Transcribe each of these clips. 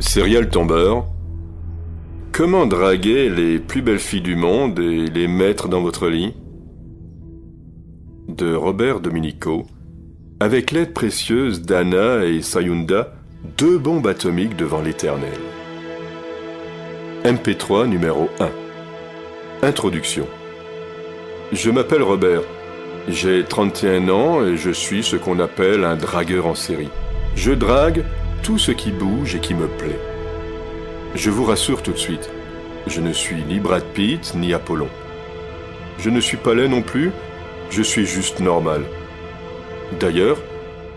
Serial tombeur. Comment draguer les plus belles filles du monde et les mettre dans votre lit? De Robert Dominico, avec l'aide précieuse d'Anna et Sayunda, 2 bombes atomiques devant l'éternel. MP3 numéro 1. Introduction. Je m'appelle Robert. J'ai 31 ans et je suis ce qu'on appelle un dragueur en série. Je drague tout ce qui bouge et qui me plaît. Je vous rassure tout de suite, je ne suis ni Brad Pitt ni Apollon. Je ne suis pas laid non plus, je suis juste normal. D'ailleurs,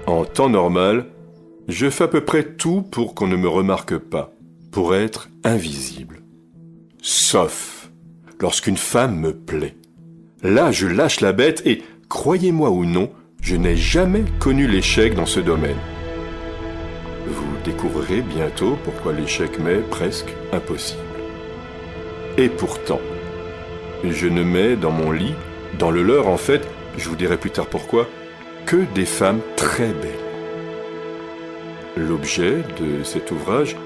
en temps normal, je fais à peu près tout pour qu'on ne me remarque pas, pour être invisible. Sauf lorsqu'une femme me plaît. Là, je lâche la bête et, croyez-moi ou non, je n'ai jamais connu l'échec dans ce domaine. Vous découvrirez bientôt pourquoi l'échec m'est presque impossible. Et pourtant, je ne mets dans mon lit, dans le leur en fait, je vous dirai plus tard pourquoi, que des femmes très belles. L'objet de cet ouvrage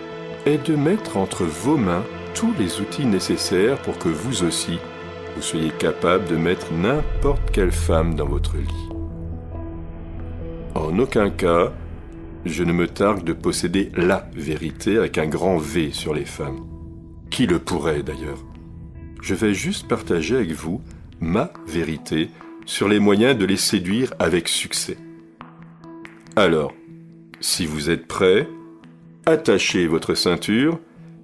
est de mettre entre vos mains tous les outils nécessaires pour que vous aussi, vous soyez capable de mettre n'importe quelle femme dans votre lit. En aucun cas, je ne me targue de posséder la vérité avec un grand V sur les femmes. Qui le pourrait d'ailleurs? Je vais juste partager avec vous ma vérité sur les moyens de les séduire avec succès. Alors, si vous êtes prêts, attachez votre ceinture,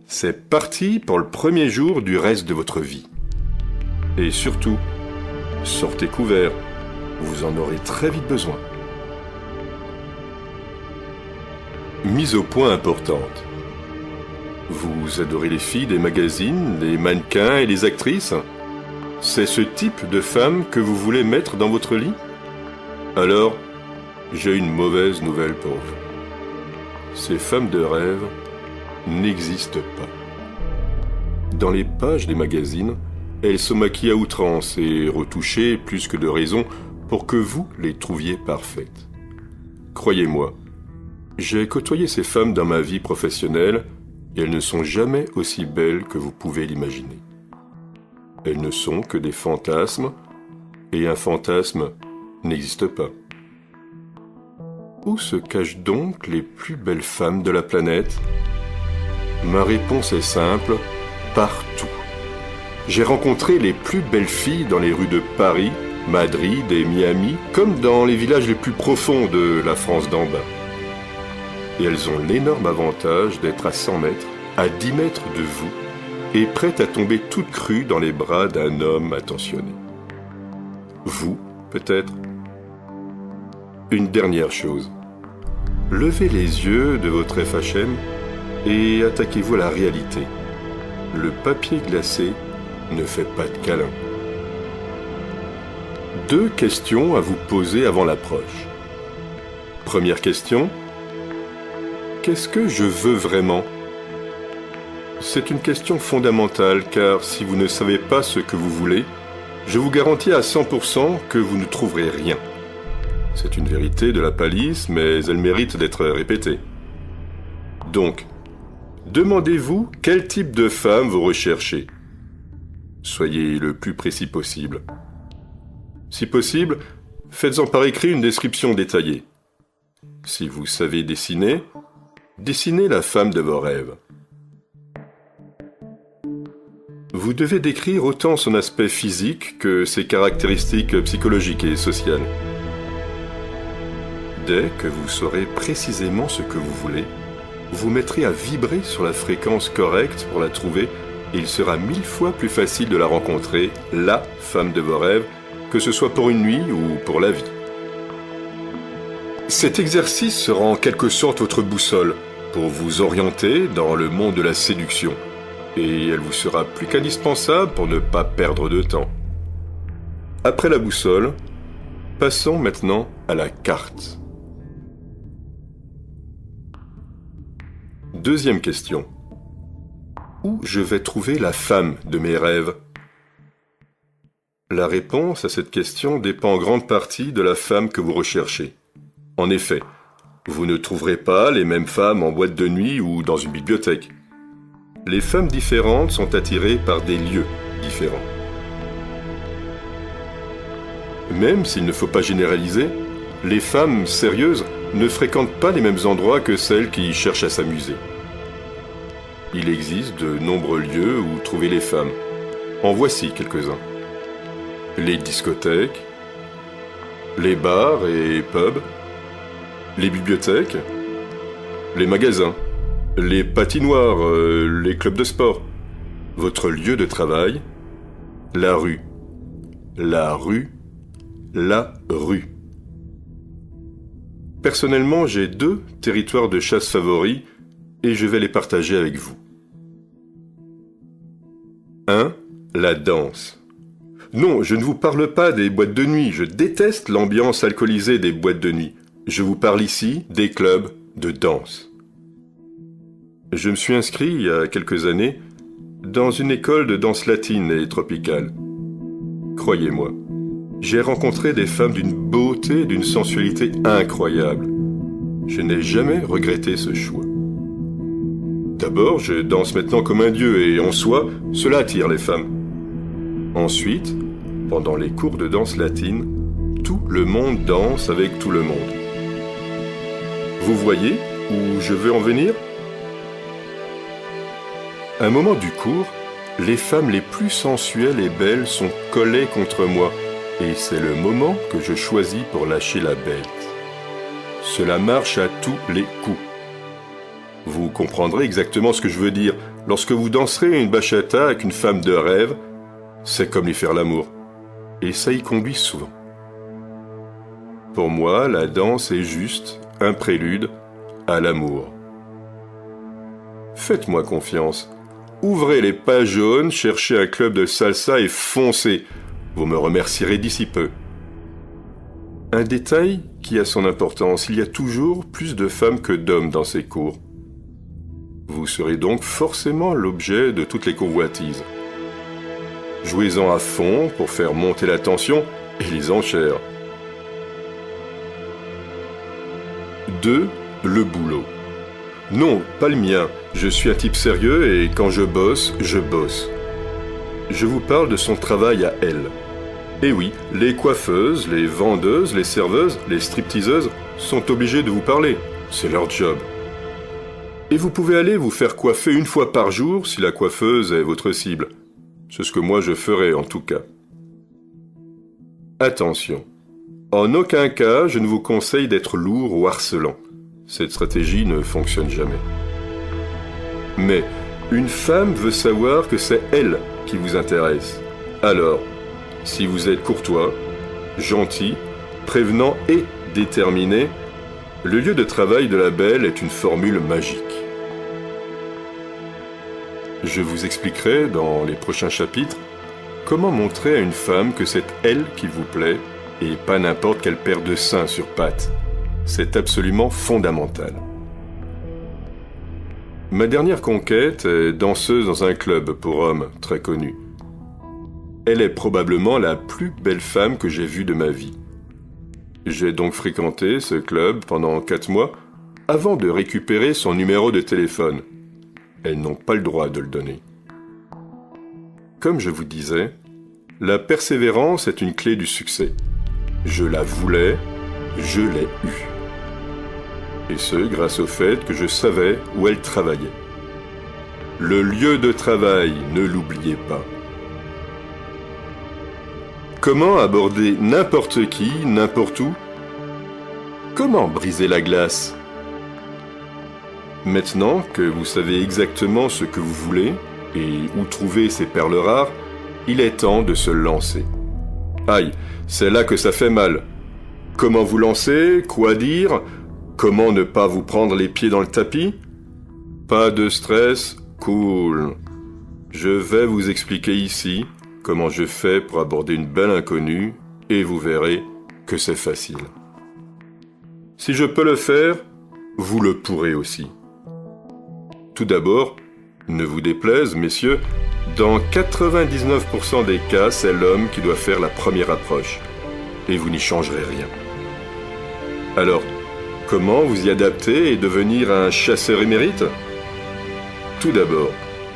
c'est parti pour le premier jour du reste de votre vie. Et surtout, sortez couverts, vous en aurez très vite besoin. Mise au point importante. Vous adorez les filles des magazines, les mannequins et les actrices? C'est ce type de femme que vous voulez mettre dans votre lit? Alors, j'ai une mauvaise nouvelle pour vous. Ces femmes de rêve n'existent pas. Dans les pages des magazines, elles se maquillent à outrance et retouchées plus que de raison pour que vous les trouviez parfaites. Croyez-moi, j'ai côtoyé ces femmes dans ma vie professionnelle et elles ne sont jamais aussi belles que vous pouvez l'imaginer. Elles ne sont que des fantasmes et un fantasme n'existe pas. Où se cachent donc les plus belles femmes de la planète? Ma réponse est simple, partout. J'ai rencontré les plus belles filles dans les rues de Paris, Madrid et Miami, comme dans les villages les plus profonds de la France d'en bas. Et elles ont l'énorme avantage d'être à 100 mètres, à 10 mètres de vous, et prêtes à tomber toutes crues dans les bras d'un homme attentionné. Vous, peut-être? Une dernière chose. Levez les yeux de votre FHM et attaquez-vous à la réalité. Le papier glacé ne fait pas de câlin. 2 questions à vous poser avant l'approche. Première question. Qu'est-ce que je veux vraiment? C'est une question fondamentale car si vous ne savez pas ce que vous voulez, je vous garantis à 100% que vous ne trouverez rien. C'est une vérité de la palisse, mais elle mérite d'être répétée. Donc, demandez-vous quel type de femme vous recherchez. Soyez le plus précis possible. Si possible, faites-en par écrit une description détaillée. Si vous savez dessiner, dessinez la femme de vos rêves. Vous devez décrire autant son aspect physique que ses caractéristiques psychologiques et sociales. Dès que vous saurez précisément ce que vous voulez, vous mettrez à vibrer sur la fréquence correcte pour la trouver et il sera 1000 fois plus facile de la rencontrer, la femme de vos rêves, que ce soit pour une nuit ou pour la vie. Cet exercice sera en quelque sorte votre boussole pour vous orienter dans le monde de la séduction et elle vous sera plus qu'indispensable pour ne pas perdre de temps. Après la boussole, passons maintenant à la carte. Deuxième question. Où je vais trouver la femme de mes rêves? La réponse à cette question dépend en grande partie de la femme que vous recherchez. En effet, Vous ne trouverez pas les mêmes femmes en boîte de nuit ou dans une bibliothèque. Les femmes différentes sont attirées par des lieux différents. Même s'il ne faut pas généraliser, les femmes sérieuses ne fréquentent pas les mêmes endroits que celles qui cherchent à s'amuser. Il existe de nombreux lieux où trouver les femmes. En voici quelques-uns. Les discothèques, les bars et pubs, les bibliothèques, les magasins, les patinoires, les clubs de sport, votre lieu de travail, la rue, la rue, la rue. Personnellement, j'ai 2 territoires de chasse favoris et je vais les partager avec vous. 1. La danse. Non, je ne vous parle pas des boîtes de nuit, je déteste l'ambiance alcoolisée des boîtes de nuit. Je vous parle ici des clubs de danse. Je me suis inscrit il y a quelques années dans une école de danse latine et tropicale. Croyez-moi, j'ai rencontré des femmes d'une beauté et d'une sensualité incroyable. Je n'ai jamais regretté ce choix. D'abord, je danse maintenant comme un dieu et en soi, cela attire les femmes. Ensuite, pendant les cours de danse latine, tout le monde danse avec tout le monde. Vous voyez où je veux en venir ? À un moment du cours, les femmes les plus sensuelles et belles sont collées contre moi, et c'est le moment que je choisis pour lâcher la bête. Cela marche à tous les coups. Vous comprendrez exactement ce que je veux dire. Lorsque vous danserez une bachata avec une femme de rêve, c'est comme lui faire l'amour. Et ça y conduit souvent. Pour moi, la danse est juste un prélude à l'amour. Faites-moi confiance. Ouvrez les pages jaunes, cherchez un club de salsa et foncez. Vous me remercierez d'ici peu. Un détail qui a son importance, il y a toujours plus de femmes que d'hommes dans ces cours. Vous serez donc forcément l'objet de toutes les convoitises. Jouez-en à fond pour faire monter la tension et les enchères. 2. Le boulot. Non, pas le mien. Je suis un type sérieux et quand je bosse, je bosse. Je vous parle de son travail à elle. Et oui, les coiffeuses, les vendeuses, les serveuses, les stripteaseuses sont obligées de vous parler. C'est leur job. Et vous pouvez aller vous faire coiffer 1 fois par jour si la coiffeuse est votre cible. C'est ce que moi je ferais en tout cas. Attention, en aucun cas je ne vous conseille d'être lourd ou harcelant. Cette stratégie ne fonctionne jamais. Mais une femme veut savoir que c'est elle qui vous intéresse. Alors, si vous êtes courtois, gentil, prévenant et déterminé, le lieu de travail de la belle est une formule magique. Je vous expliquerai dans les prochains chapitres comment montrer à une femme que c'est elle qui vous plaît et pas n'importe quelle paire de seins sur pattes. C'est absolument fondamental. Ma dernière conquête est danseuse dans un club pour hommes très connu. Elle est probablement la plus belle femme que j'ai vue de ma vie. J'ai donc fréquenté ce club pendant 4 mois avant de récupérer son numéro de téléphone. Elles n'ont pas le droit de le donner. Comme je vous disais, la persévérance est une clé du succès. Je la voulais, je l'ai eue. Et ce, grâce au fait que je savais où elle travaillait. Le lieu de travail, ne l'oubliez pas. Comment aborder n'importe qui, n'importe où ? Comment briser la glace ? Maintenant que vous savez exactement ce que vous voulez et où trouver ces perles rares, il est temps de se lancer. Aïe, c'est là que ça fait mal. Comment vous lancer ? Quoi dire ? Comment ne pas vous prendre les pieds dans le tapis ? Pas de stress, cool. Je vais vous expliquer ici comment je fais pour aborder une belle inconnue et vous verrez que c'est facile. Si je peux le faire, vous le pourrez aussi. Tout d'abord, ne vous déplaise, messieurs, dans 99% des cas, c'est l'homme qui doit faire la première approche. Et vous n'y changerez rien. Alors, Comment vous y adapter et devenir un chasseur émérite? Tout d'abord,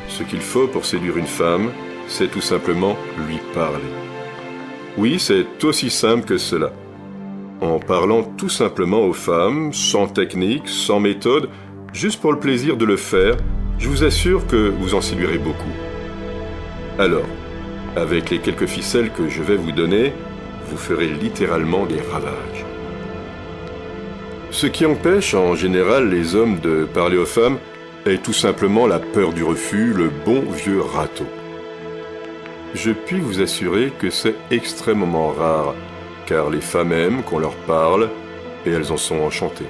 ce qu'il faut pour séduire une femme, c'est tout simplement lui parler. Oui, c'est aussi simple que cela. En parlant tout simplement aux femmes, sans technique, sans méthode, juste pour le plaisir de le faire, je vous assure que vous en séduirez beaucoup. Alors, avec les quelques ficelles que je vais vous donner, vous ferez littéralement des ravages. Ce qui empêche en général les hommes de parler aux femmes est tout simplement la peur du refus, le bon vieux râteau. Je puis vous assurer que c'est extrêmement rare, car les femmes aiment qu'on leur parle et elles en sont enchantées.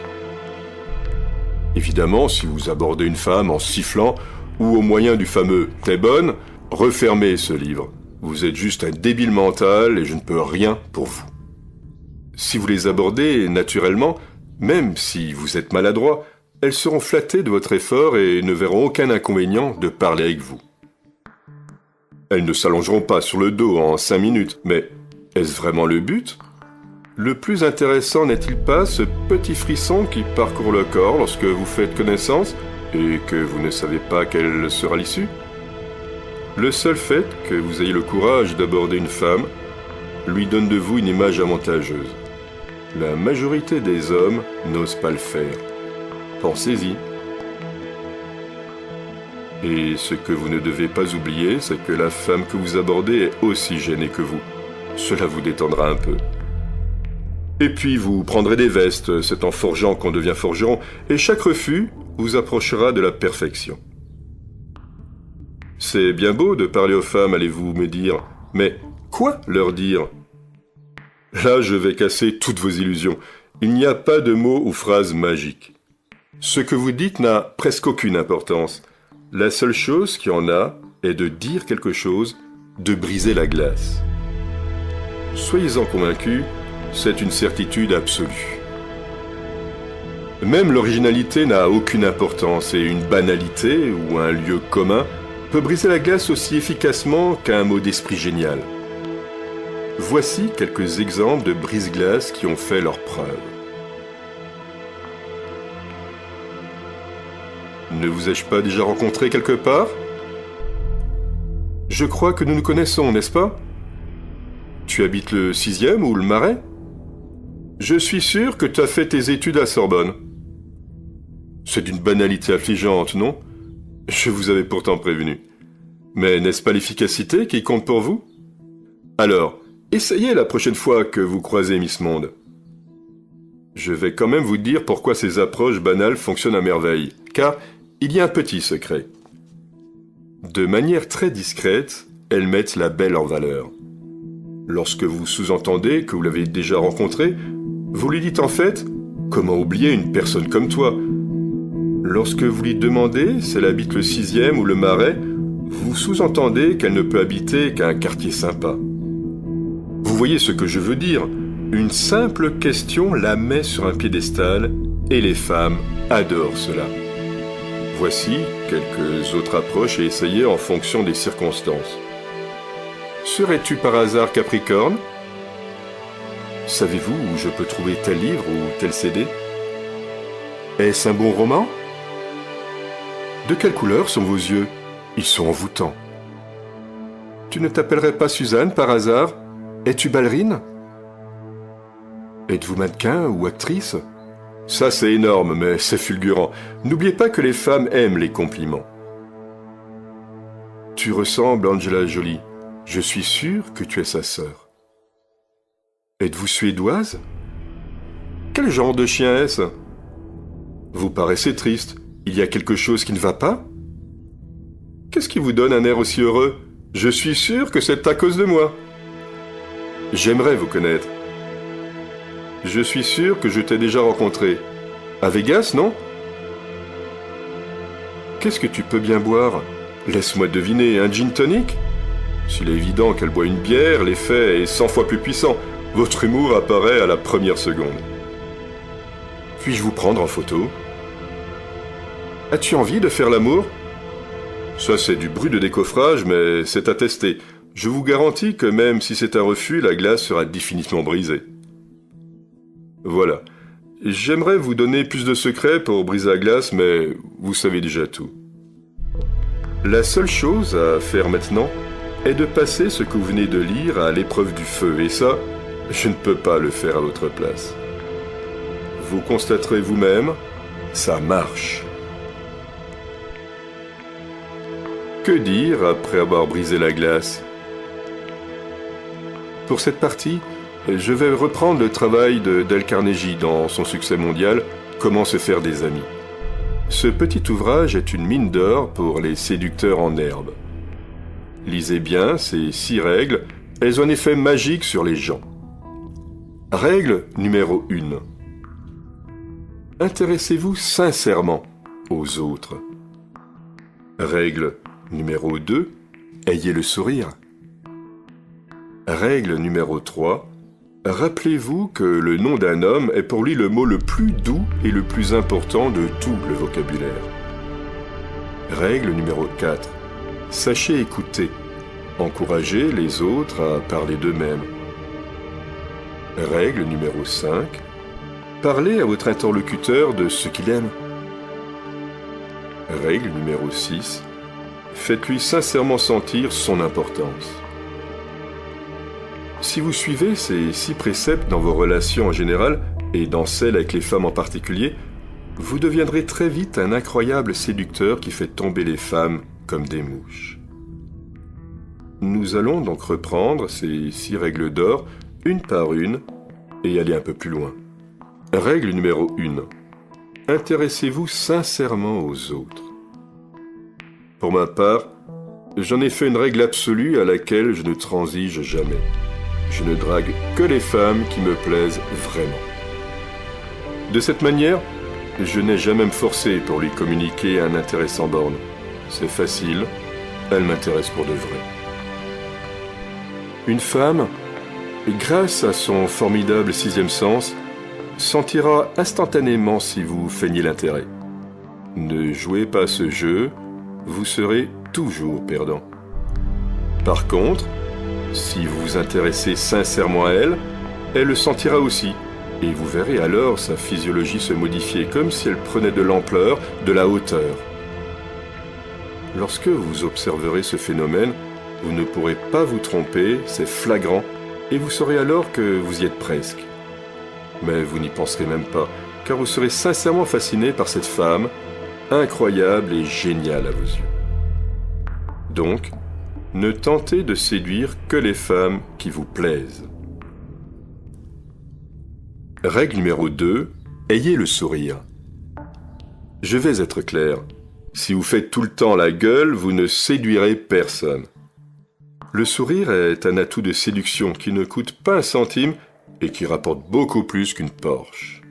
Évidemment, si vous abordez une femme en sifflant ou au moyen du fameux « t'es bonne », refermez ce livre. Vous êtes juste un débile mental et je ne peux rien pour vous. Si vous les abordez naturellement, même si vous êtes maladroit, elles seront flattées de votre effort et ne verront aucun inconvénient de parler avec vous. Elles ne s'allongeront pas sur le dos en 5 minutes, mais est-ce vraiment le but? Le plus intéressant n'est-il pas ce petit frisson qui parcourt le corps lorsque vous faites connaissance et que vous ne savez pas quelle sera l'issue? Le seul fait que vous ayez le courage d'aborder une femme lui donne de vous une image avantageuse. La majorité des hommes n'osent pas le faire. Pensez-y. Et ce que vous ne devez pas oublier, c'est que la femme que vous abordez est aussi gênée que vous. Cela vous détendra un peu. Et puis vous prendrez des vestes, c'est en forgeant qu'on devient forgeron, et chaque refus vous approchera de la perfection. C'est bien beau de parler aux femmes, allez-vous me dire, mais quoi leur dire? Là, je vais casser toutes vos illusions. Il n'y a pas de mots ou phrases magiques. Ce que vous dites n'a presque aucune importance. La seule chose qu'il y en a est de dire quelque chose, de briser la glace. Soyez-en convaincus, c'est une certitude absolue. Même l'originalité n'a aucune importance et une banalité ou un lieu commun peut briser la glace aussi efficacement qu'un mot d'esprit génial. Voici quelques exemples de brise-glace qui ont fait leurs preuves. Ne vous ai-je pas déjà rencontré quelque part? Je crois que nous nous connaissons, n'est-ce pas? Tu habites le 6e ou le Marais? Je suis sûr que tu as fait tes études à Sorbonne. C'est d'une banalité affligeante, non? Je vous avais pourtant prévenu. Mais n'est-ce pas l'efficacité qui compte pour vous? Alors, essayez la prochaine fois que vous croisez Miss Monde. Je vais quand même vous dire pourquoi ces approches banales fonctionnent à merveille, car il y a un petit secret. De manière très discrète, elles mettent la belle en valeur. Lorsque vous sous-entendez que vous l'avez déjà rencontrée, vous lui dites en fait « Comment oublier une personne comme toi ?» Lorsque vous lui demandez si elle habite le 6e ou le Marais, vous sous-entendez qu'elle ne peut habiter qu'un quartier sympa. Vous voyez ce que je veux dire? Une simple question la met sur un piédestal et les femmes adorent cela. Voici quelques autres approches à essayer en fonction des circonstances. Serais-tu par hasard Capricorne? Savez-vous où je peux trouver tel livre ou tel CD? Est-ce un bon roman? De quelle couleur sont vos yeux? Ils sont envoûtants. Tu ne t'appellerais pas Suzanne par hasard? Es-tu ballerine? Êtes-vous mannequin ou actrice? Ça c'est énorme, mais c'est fulgurant. N'oubliez pas que les femmes aiment les compliments. Tu ressembles à Angela Jolie. Je suis sûr que tu es sa sœur. Êtes-vous suédoise? Quel genre de chien est-ce? Vous paraissez triste. Il y a quelque chose qui ne va pas? Qu'est-ce qui vous donne un air aussi heureux? Je suis sûr que c'est à cause de moi. J'aimerais vous connaître. Je suis sûr que je t'ai déjà rencontré. À Vegas, non? Qu'est-ce que tu peux bien boire? Laisse-moi deviner, un gin tonic? S'il est évident qu'elle boit une bière, l'effet est 100 fois plus puissant. Votre humour apparaît à la première seconde. Puis-je vous prendre en photo? As-tu envie de faire l'amour? Ça, c'est du bruit de décoffrage, mais c'est à tester. Je vous garantis que même si c'est un refus, la glace sera définitivement brisée. Voilà. J'aimerais vous donner plus de secrets pour briser la glace, mais vous savez déjà tout. La seule chose à faire maintenant est de passer ce que vous venez de lire à l'épreuve du feu, et ça, je ne peux pas le faire à votre place. Vous constaterez vous-même, ça marche. Que dire après avoir brisé la glace? Pour cette partie, je vais reprendre le travail de Dale Carnegie dans son succès mondial « Comment se faire des amis ». Ce petit ouvrage est une mine d'or pour les séducteurs en herbe. Lisez bien ces 6 règles, elles ont un effet magique sur les gens. Règle numéro 1. Intéressez-vous sincèrement aux autres. Règle numéro 2. Ayez le sourire. Règle numéro 3. Rappelez-vous que le nom d'un homme est pour lui le mot le plus doux et le plus important de tout le vocabulaire. Règle numéro 4. Sachez écouter. Encouragez les autres à parler d'eux-mêmes. Règle numéro 5. Parlez à votre interlocuteur de ce qu'il aime. Règle numéro 6. Faites-lui sincèrement sentir son importance. Si vous suivez ces 6 préceptes dans vos relations en général, et dans celles avec les femmes en particulier, vous deviendrez très vite un incroyable séducteur qui fait tomber les femmes comme des mouches. Nous allons donc reprendre ces 6 règles d'or, une par une, et aller un peu plus loin. Règle numéro 1. Intéressez-vous sincèrement aux autres. Pour ma part, j'en ai fait une règle absolue à laquelle je ne transige jamais. Je ne drague que les femmes qui me plaisent vraiment. De cette manière, je n'ai jamais me forcé pour lui communiquer un intérêt sans borne. C'est facile, elle m'intéresse pour de vrai. Une femme, grâce à son formidable 6e sens, sentira instantanément si vous feignez l'intérêt. Ne jouez pas ce jeu, vous serez toujours perdant. Par contre, si vous vous intéressez sincèrement à elle, elle le sentira aussi, et vous verrez alors sa physiologie se modifier comme si elle prenait de l'ampleur, de la hauteur. Lorsque vous observerez ce phénomène, vous ne pourrez pas vous tromper, c'est flagrant, et vous saurez alors que vous y êtes presque. Mais vous n'y penserez même pas, car vous serez sincèrement fasciné par cette femme, incroyable et géniale à vos yeux. Donc, ne tentez de séduire que les femmes qui vous plaisent. Règle numéro 2. Ayez le sourire. Je vais être clair. Si vous faites tout le temps la gueule, vous ne séduirez personne. Le sourire est un atout de séduction qui ne coûte pas un centime et qui rapporte beaucoup plus qu'une Porsche.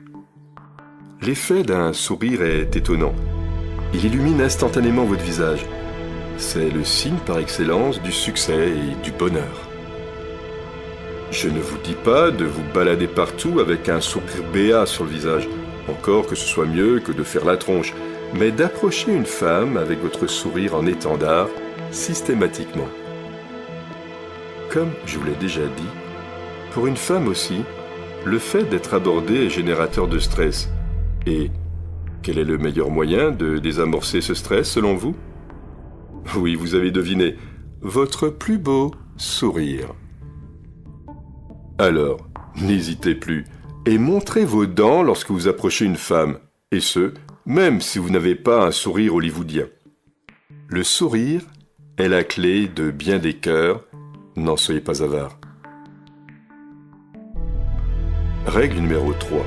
L'effet d'un sourire est étonnant. Il illumine instantanément votre visage. C'est le signe par excellence du succès et du bonheur. Je ne vous dis pas de vous balader partout avec un sourire béat sur le visage, encore que ce soit mieux que de faire la tronche, mais d'approcher une femme avec votre sourire en étendard systématiquement. Comme je vous l'ai déjà dit, pour une femme aussi, le fait d'être abordée est générateur de stress. Et quel est le meilleur moyen de désamorcer ce stress selon vous ? Oui, vous avez deviné, votre plus beau sourire. Alors, n'hésitez plus et montrez vos dents lorsque vous approchez une femme, et ce, même si vous n'avez pas un sourire hollywoodien. Le sourire est la clé de bien des cœurs, n'en soyez pas avare. Règle numéro 3.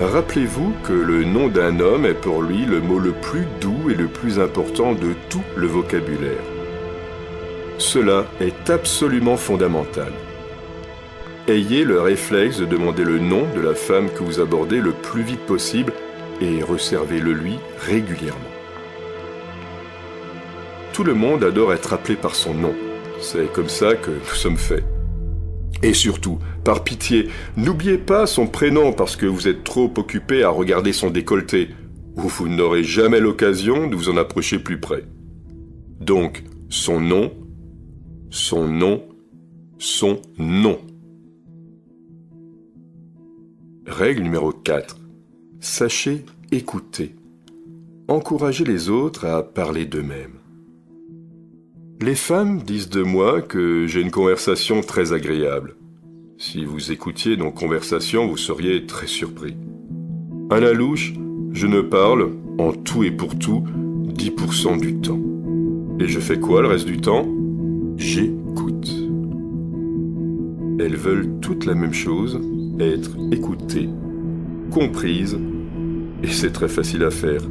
Rappelez-vous que le nom d'un homme est pour lui le mot le plus doux et le plus important de tout le vocabulaire. Cela est absolument fondamental. Ayez le réflexe de demander le nom de la femme que vous abordez le plus vite possible et resservez-le lui régulièrement. Tout le monde adore être appelé par son nom. C'est comme ça que nous sommes faits. Et surtout, par pitié, n'oubliez pas son prénom parce que vous êtes trop occupé à regarder son décolleté, ou vous n'aurez jamais l'occasion de vous en approcher plus près. Donc, son nom, son nom, son nom. Règle numéro 4. Sachez écouter. Encouragez les autres à parler d'eux-mêmes. Les femmes disent de moi que j'ai une conversation très agréable. Si vous écoutiez nos conversations, vous seriez très surpris. À la louche, je ne parle, en tout et pour tout, 10% du temps. Et je fais quoi le reste du temps? J'écoute. Elles veulent toutes la même chose, être écoutées, comprises, et c'est très facile à faire.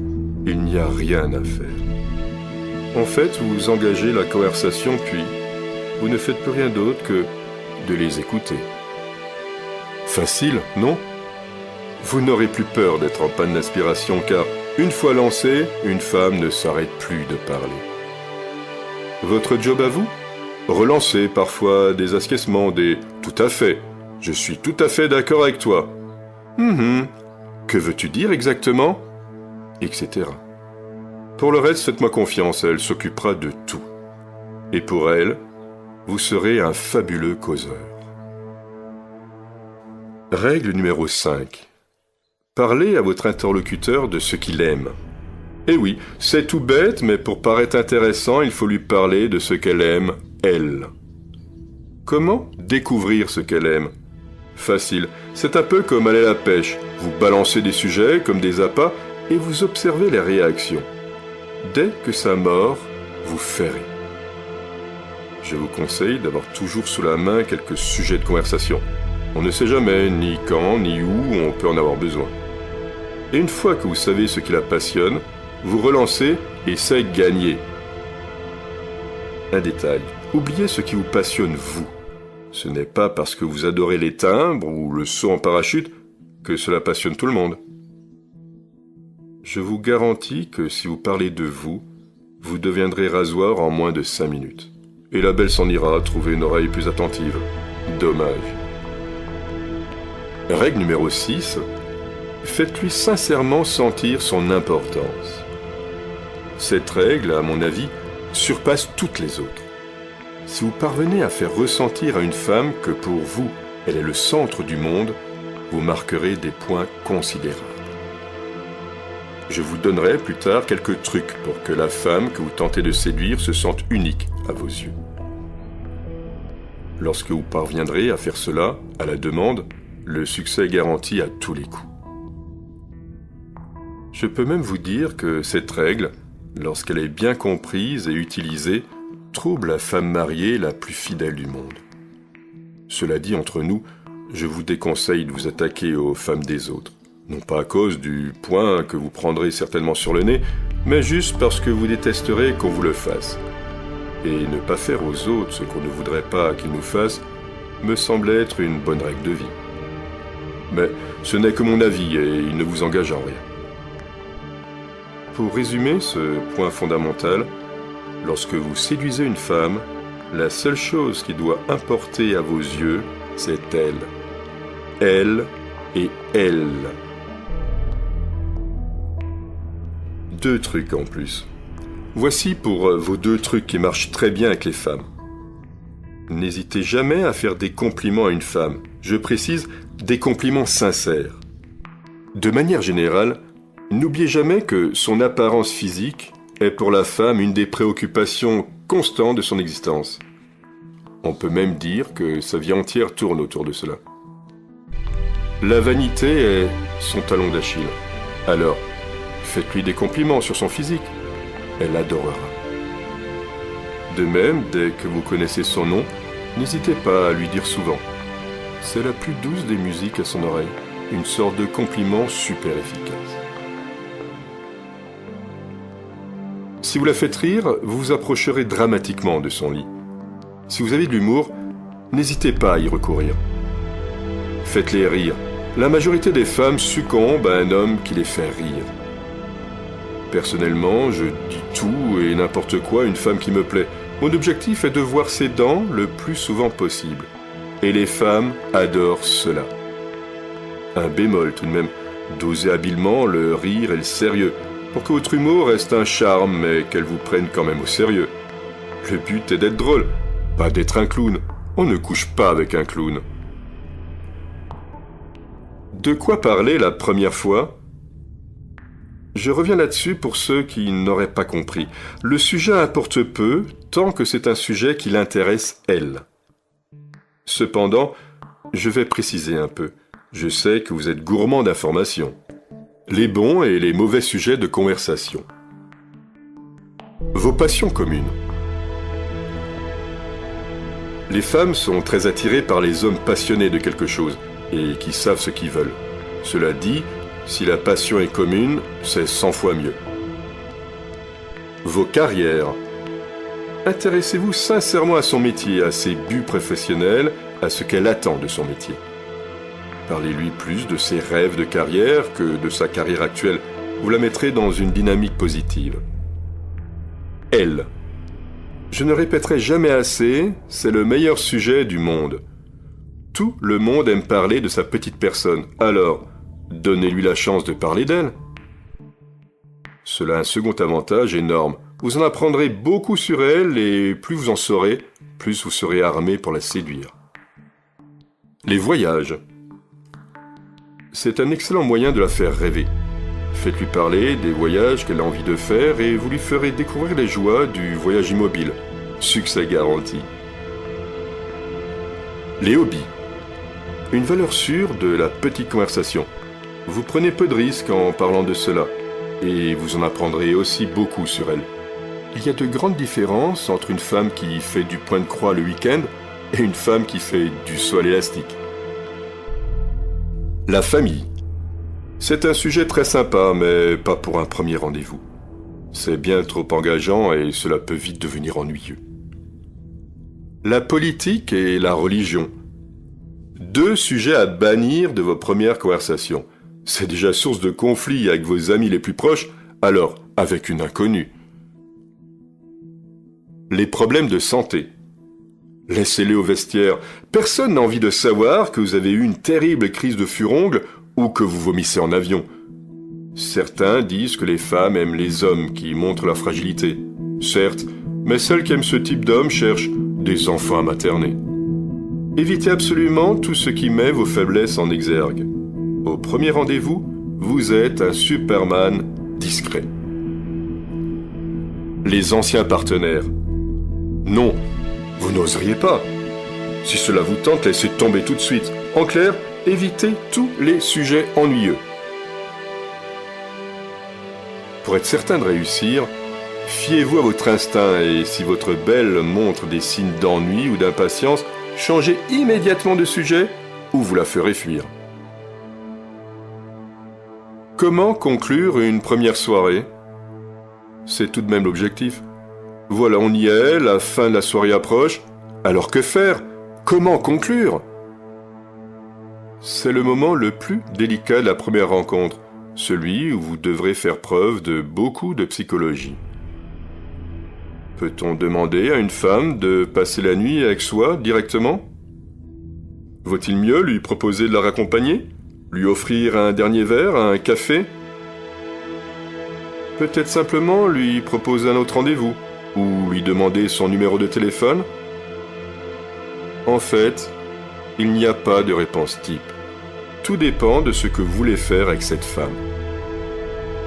Il n'y a rien à faire. En fait, vous engagez la conversation, puis vous ne faites plus rien d'autre que de les écouter. Facile, non? Vous n'aurez plus peur d'être en panne d'inspiration, car une fois lancée, une femme ne s'arrête plus de parler. Votre job à vous? Relancer parfois des acquiescements, des « tout à fait »,« je suis tout à fait d'accord avec toi »,« que veux-tu dire exactement ?» etc. Pour le reste, faites-moi confiance, elle s'occupera de tout. Et pour elle, vous serez un fabuleux causeur. Règle numéro 5. Parlez à votre interlocuteur de ce qu'il aime. Eh oui, c'est tout bête, mais pour paraître intéressant, il faut lui parler de ce qu'elle aime, elle. Comment découvrir ce qu'elle aime? Facile, c'est un peu comme aller à la pêche. Vous balancez des sujets comme des appâts et vous observez les réactions. Dès que ça mord, vous ferrez. Je vous conseille d'avoir toujours sous la main quelques sujets de conversation. On ne sait jamais ni quand ni où on peut en avoir besoin. Et une fois que vous savez ce qui la passionne, vous relancez et c'est gagné. Un détail, oubliez ce qui vous passionne vous. Ce n'est pas parce que vous adorez les timbres ou le saut en parachute que cela passionne tout le monde. Je vous garantis que si vous parlez de vous, vous deviendrez rasoir en moins de 5 minutes. Et la belle s'en ira trouver une oreille plus attentive. Dommage. Règle numéro 6. Faites-lui sincèrement sentir son importance. Cette règle, à mon avis, surpasse toutes les autres. Si vous parvenez à faire ressentir à une femme que pour vous, elle est le centre du monde, vous marquerez des points considérables. Je vous donnerai plus tard quelques trucs pour que la femme que vous tentez de séduire se sente unique à vos yeux. Lorsque vous parviendrez à faire cela, à la demande, le succès est garanti à tous les coups. Je peux même vous dire que cette règle, lorsqu'elle est bien comprise et utilisée, trouble la femme mariée la plus fidèle du monde. Cela dit, entre nous, je vous déconseille de vous attaquer aux femmes des autres. Non pas à cause du point que vous prendrez certainement sur le nez, mais juste parce que vous détesterez qu'on vous le fasse. Et ne pas faire aux autres ce qu'on ne voudrait pas qu'ils nous fassent me semble être une bonne règle de vie. Mais ce n'est que mon avis et il ne vous engage en rien. Pour résumer ce point fondamental, lorsque vous séduisez une femme, la seule chose qui doit importer à vos yeux, c'est elle. Elle et elle. 2 trucs en plus. Voici pour vos 2 trucs qui marchent très bien avec les femmes. N'hésitez jamais à faire des compliments à une femme. Je précise, des compliments sincères. De manière générale, n'oubliez jamais que son apparence physique est pour la femme une des préoccupations constantes de son existence. On peut même dire que sa vie entière tourne autour de cela. La vanité est son talon d'Achille. Alors, faites-lui des compliments sur son physique. Elle adorera. De même, dès que vous connaissez son nom, n'hésitez pas à lui dire souvent. C'est la plus douce des musiques à son oreille. Une sorte de compliment super efficace. Si vous la faites rire, vous vous approcherez dramatiquement de son lit. Si vous avez de l'humour, n'hésitez pas à y recourir. Faites-les rire. La majorité des femmes succombent à un homme qui les fait rire. Personnellement, je dis tout et n'importe quoi à une femme qui me plaît. Mon objectif est de voir ses dents le plus souvent possible. Et les femmes adorent cela. Un bémol tout de même, dosez habilement le rire et le sérieux, pour que votre humour reste un charme, mais qu'elle vous prenne quand même au sérieux. Le but est d'être drôle, pas d'être un clown. On ne couche pas avec un clown. De quoi parler la première fois ? Je reviens là-dessus pour ceux qui n'auraient pas compris. Le sujet importe peu, tant que c'est un sujet qui l'intéresse elle. Cependant, je vais préciser un peu. Je sais que vous êtes gourmand d'informations. Les bons et les mauvais sujets de conversation. Vos passions communes. Les femmes sont très attirées par les hommes passionnés de quelque chose et qui savent ce qu'ils veulent. Cela dit, si la passion est commune, c'est 100 fois mieux. Vos carrières. Intéressez-vous sincèrement à son métier, à ses buts professionnels, à ce qu'elle attend de son métier. Parlez-lui plus de ses rêves de carrière que de sa carrière actuelle. Vous la mettrez dans une dynamique positive. Elle. Je ne répéterai jamais assez, c'est le meilleur sujet du monde. Tout le monde aime parler de sa petite personne. Alors, donnez-lui la chance de parler d'elle. Cela a un second avantage énorme. Vous en apprendrez beaucoup sur elle et plus vous en saurez, plus vous serez armé pour la séduire. Les voyages. C'est un excellent moyen de la faire rêver. Faites-lui parler des voyages qu'elle a envie de faire et vous lui ferez découvrir les joies du voyage immobile. Succès garanti. Les hobbies. Une valeur sûre de la petite conversation. Vous prenez peu de risques en parlant de cela et vous en apprendrez aussi beaucoup sur elle. Il y a de grandes différences entre une femme qui fait du point de croix le week-end et une femme qui fait du saut à l'élastique. La famille. C'est un sujet très sympa, mais pas pour un premier rendez-vous. C'est bien trop engageant et cela peut vite devenir ennuyeux. La politique et la religion. 2 sujets à bannir de vos premières conversations. C'est déjà source de conflits avec vos amis les plus proches, alors avec une inconnue. Les problèmes de santé. Laissez-les au vestiaire. Personne n'a envie de savoir que vous avez eu une terrible crise de furongle ou que vous vomissez en avion. Certains disent que les femmes aiment les hommes qui montrent leur fragilité. Certes, mais celles qui aiment ce type d'homme cherchent des enfants à materner. Évitez absolument tout ce qui met vos faiblesses en exergue. Au premier rendez-vous, vous êtes un Superman discret. Les anciens partenaires. Non, vous n'oseriez pas. Si cela vous tente, laissez tomber tout de suite. En clair, évitez tous les sujets ennuyeux. Pour être certain de réussir, fiez-vous à votre instinct et si votre belle montre des signes d'ennui ou d'impatience, changez immédiatement de sujet ou vous la ferez fuir. Comment conclure une première soirée ? C'est tout de même l'objectif. Voilà, on y est, la fin de la soirée approche. Alors que faire ? Comment conclure ? C'est le moment le plus délicat de la première rencontre, celui où vous devrez faire preuve de beaucoup de psychologie. Peut-on demander à une femme de passer la nuit avec soi directement ? Vaut-il mieux lui proposer de la raccompagner ? Lui offrir un dernier verre, un café ? Peut-être simplement lui proposer un autre rendez-vous, ou lui demander son numéro de téléphone ? En fait, il n'y a pas de réponse type. Tout dépend de ce que vous voulez faire avec cette femme.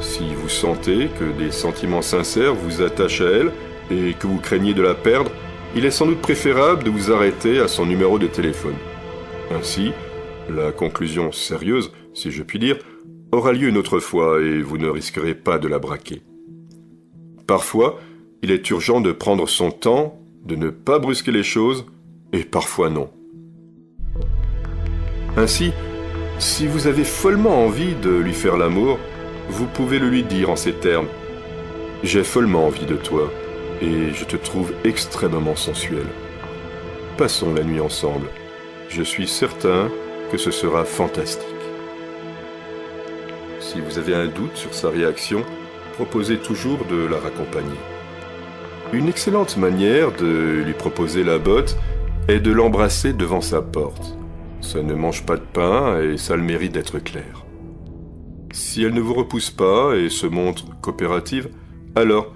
Si vous sentez que des sentiments sincères vous attachent à elle et que vous craignez de la perdre, il est sans doute préférable de vous arrêter à son numéro de téléphone. Ainsi, la conclusion sérieuse, si je puis dire, aura lieu une autre fois et vous ne risquerez pas de la braquer. Parfois, il est urgent de prendre son temps, de ne pas brusquer les choses, et parfois non. Ainsi, si vous avez follement envie de lui faire l'amour, vous pouvez le lui dire en ces termes. « J'ai follement envie de toi, et je te trouve extrêmement sensuel. Passons la nuit ensemble. Je suis certain que ce sera fantastique. » Si vous avez un doute sur sa réaction, proposez toujours de la raccompagner. Une excellente manière de lui proposer la botte est de l'embrasser devant sa porte. Ça ne mange pas de pain et ça a le mérite d'être clair. Si elle ne vous repousse pas et se montre coopérative, alors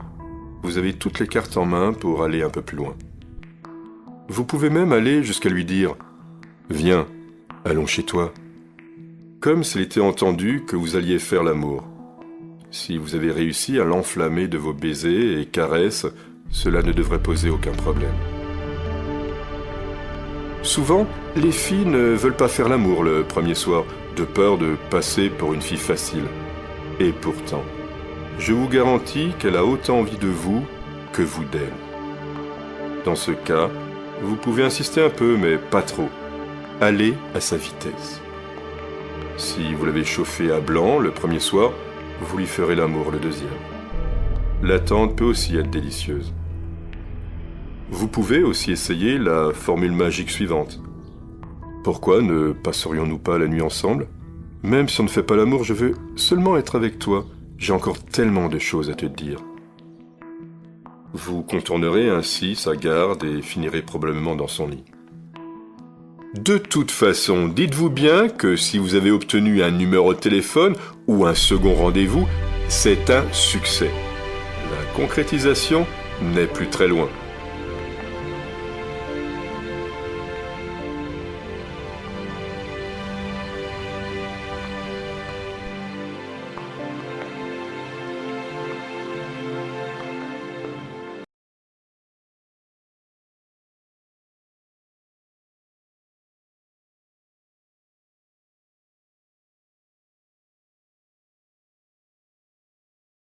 vous avez toutes les cartes en main pour aller un peu plus loin. Vous pouvez même aller jusqu'à lui dire « Viens, allons chez toi ». comme s'il était entendu que vous alliez faire l'amour. Si vous avez réussi à l'enflammer de vos baisers et caresses, cela ne devrait poser aucun problème. Souvent, les filles ne veulent pas faire l'amour le premier soir, de peur de passer pour une fille facile. Et pourtant, je vous garantis qu'elle a autant envie de vous que vous d'elle. Dans ce cas, vous pouvez insister un peu, mais pas trop. Allez à sa vitesse. Si vous l'avez chauffée à blanc le premier soir, vous lui ferez l'amour le deuxième. L'attente peut aussi être délicieuse. Vous pouvez aussi essayer la formule magique suivante. Pourquoi ne passerions-nous pas la nuit ensemble ? Même si on ne fait pas l'amour, je veux seulement être avec toi. J'ai encore tellement de choses à te dire. Vous contournerez ainsi sa garde et finirez probablement dans son lit. De toute façon, dites-vous bien que si vous avez obtenu un numéro de téléphone ou un second rendez-vous, c'est un succès. La concrétisation n'est plus très loin.